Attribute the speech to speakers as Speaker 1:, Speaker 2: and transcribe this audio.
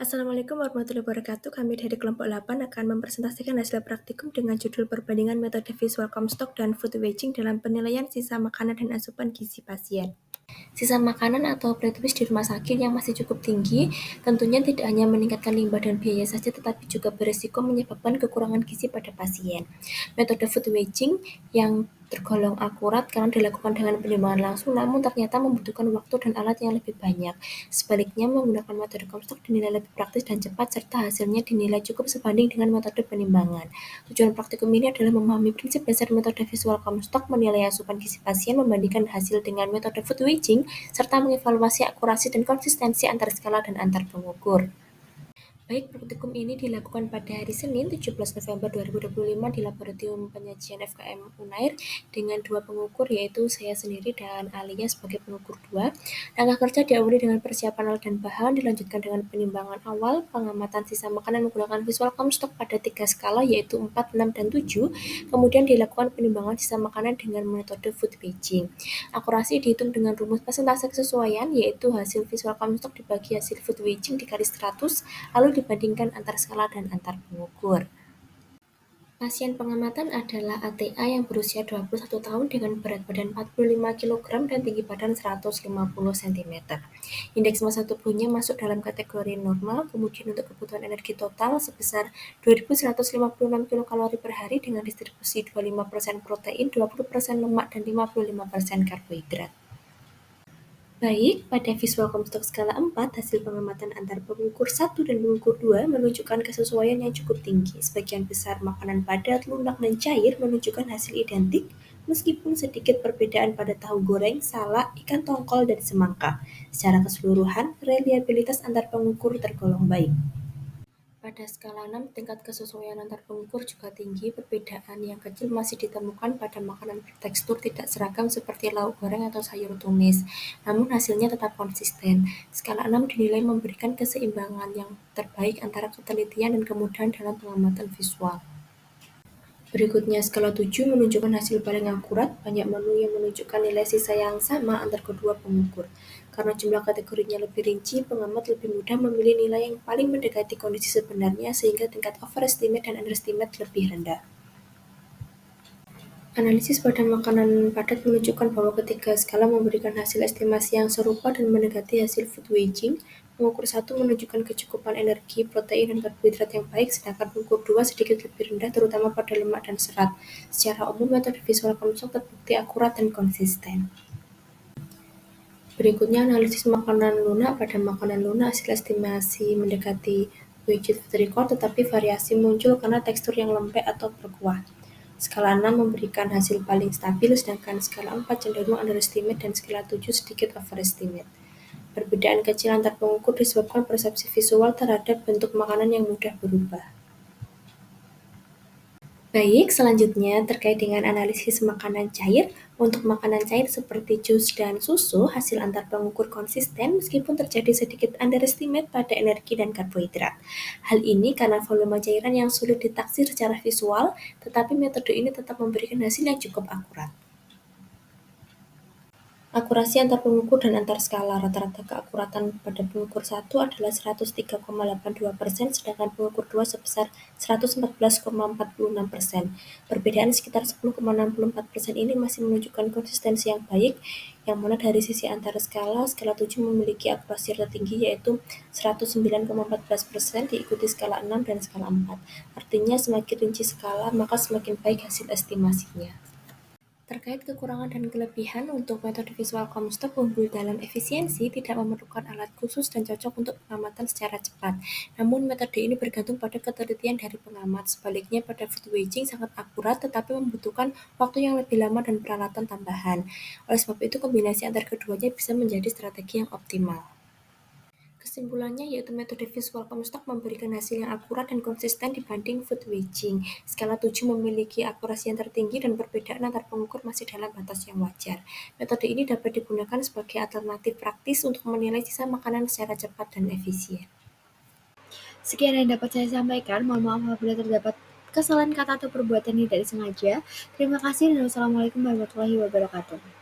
Speaker 1: Assalamualaikum warahmatullahi wabarakatuh. Kami dari kelompok 8 akan mempresentasikan hasil praktikum dengan judul perbandingan metode visual Comstock dan food waging dalam penilaian sisa makanan dan asupan gizi pasien. Sisa makanan atau platelet di rumah sakit yang masih cukup tinggi tentunya tidak hanya meningkatkan limbah dan biaya saja, tetapi juga berisiko menyebabkan kekurangan gizi pada pasien. Metode food waging yang tergolong akurat karena dilakukan dengan penimbangan langsung, namun ternyata membutuhkan waktu dan alat yang lebih banyak. Sebaliknya, menggunakan metode Comstock dinilai lebih praktis dan cepat, serta hasilnya dinilai cukup sebanding dengan metode penimbangan. Tujuan praktikum ini adalah memahami prinsip dasar metode visual Comstock, menilai asupan gizi pasien, membandingkan hasil dengan metode food waging, serta mengevaluasi akurasi dan konsistensi antar skala dan antar pengukur. Baik, praktikum ini dilakukan pada hari Senin 17 November 2025 di Laboratorium Penyajian FKM Unair dengan dua pengukur, yaitu saya sendiri dan Alia sebagai pengukur 2. Langkah kerja diawali dengan persiapan alat dan bahan, dilanjutkan dengan penimbangan awal, pengamatan sisa makanan menggunakan visual Comstock pada 3 skala yaitu 4, 6, dan 7, kemudian dilakukan penimbangan sisa makanan dengan metode food waging. Akurasi dihitung dengan rumus persentase kesesuaian, yaitu hasil visual Comstock dibagi hasil food waging dikali 100, lalu dibandingkan antar skala dan antar pengukur. Pasien pengamatan adalah ATA yang berusia 21 tahun dengan berat badan 45 kg dan tinggi badan 150 cm. Indeks massa tubuhnya masuk dalam kategori normal, kemudian untuk kebutuhan energi total sebesar 2.156 kilokalori per hari dengan distribusi 25% protein, 20% lemak, dan 55% karbohidrat. Baik, pada visual Comstock skala 4, hasil pengamatan antar pengukur 1 dan pengukur 2 menunjukkan kesesuaian yang cukup tinggi. Sebagian besar makanan padat, lunak, dan cair menunjukkan hasil identik, meskipun sedikit perbedaan pada tahu goreng, salak, ikan tongkol, dan semangka. Secara keseluruhan, reliabilitas antar pengukur tergolong baik. Pada skala 6, tingkat kesesuaian antar pengukur juga tinggi. Perbedaan yang kecil masih ditemukan pada makanan bertekstur tidak seragam seperti lauk goreng atau sayur tumis, namun hasilnya tetap konsisten. Skala 6 dinilai memberikan keseimbangan yang terbaik antara ketelitian dan kemudahan dalam pengamatan visual. Berikutnya, skala 7 menunjukkan hasil paling akurat. Banyak menu yang menunjukkan nilai sisa yang sama antar kedua pengukur. Karena jumlah kategorinya lebih rinci, pengamat lebih mudah memilih nilai yang paling mendekati kondisi sebenarnya, sehingga tingkat overestimate dan underestimate lebih rendah. Analisis pada makanan padat menunjukkan bahwa ketiga skala memberikan hasil estimasi yang serupa dan mendekati hasil food waging. Pengukur 1 menunjukkan kecukupan energi, protein, dan karbohidrat yang baik, sedangkan pengukur 2 sedikit lebih rendah, terutama pada lemak dan serat. Secara umum, metode visual Comstock terbukti akurat dan konsisten. Berikutnya, analisis makanan lunak. Pada makanan lunak, hasil estimasi mendekati Widget food record, tetapi variasi muncul karena tekstur yang lembek atau berkuah. Skala 6 memberikan hasil paling stabil, sedangkan skala 4 cenderung underestimate dan skala 7 sedikit overestimate. Perbedaan kecil antar pengukur disebabkan persepsi visual terhadap bentuk makanan yang mudah berubah. Baik, selanjutnya terkait dengan analisis makanan cair. Untuk makanan cair seperti jus dan susu, hasil antar pengukur konsisten meskipun terjadi sedikit underestimate pada energi dan karbohidrat. Hal ini karena volume cairan yang sulit ditaksir secara visual, tetapi metode ini tetap memberikan hasil yang cukup akurat. Akurasi antar pengukur dan antar skala. Rata-rata keakuratan pada pengukur 1 adalah 103,82%, sedangkan pengukur 2 sebesar 114,46%. Perbedaan sekitar 10,64% ini masih menunjukkan konsistensi yang baik, yang mana dari sisi antar skala, skala 7 memiliki akurasi tertinggi yaitu 109,14%, diikuti skala 6 dan skala 4. Artinya semakin rinci skala, maka semakin baik hasil estimasinya. Terkait kekurangan dan kelebihan, untuk metode visual Comstock unggul dalam efisiensi, tidak memerlukan alat khusus dan cocok untuk pengamatan secara cepat. Namun metode ini bergantung pada ketelitian dari pengamat. Sebaliknya, pada food waging sangat akurat tetapi membutuhkan waktu yang lebih lama dan peralatan tambahan. Oleh sebab itu, kombinasi antara keduanya bisa menjadi strategi yang optimal. Kesimpulannya yaitu metode visual Comstock memberikan hasil yang akurat dan konsisten dibanding food waging. Skala 7 memiliki akurasi yang tertinggi dan perbedaan antar pengukur masih dalam batas yang wajar. Metode ini dapat digunakan sebagai alternatif praktis untuk menilai sisa makanan secara cepat dan efisien. Sekian yang dapat saya sampaikan. Mohon maaf apabila terdapat kesalahan kata atau perbuatan yang tidak disengaja. Terima kasih dan wassalamualaikum warahmatullahi wabarakatuh.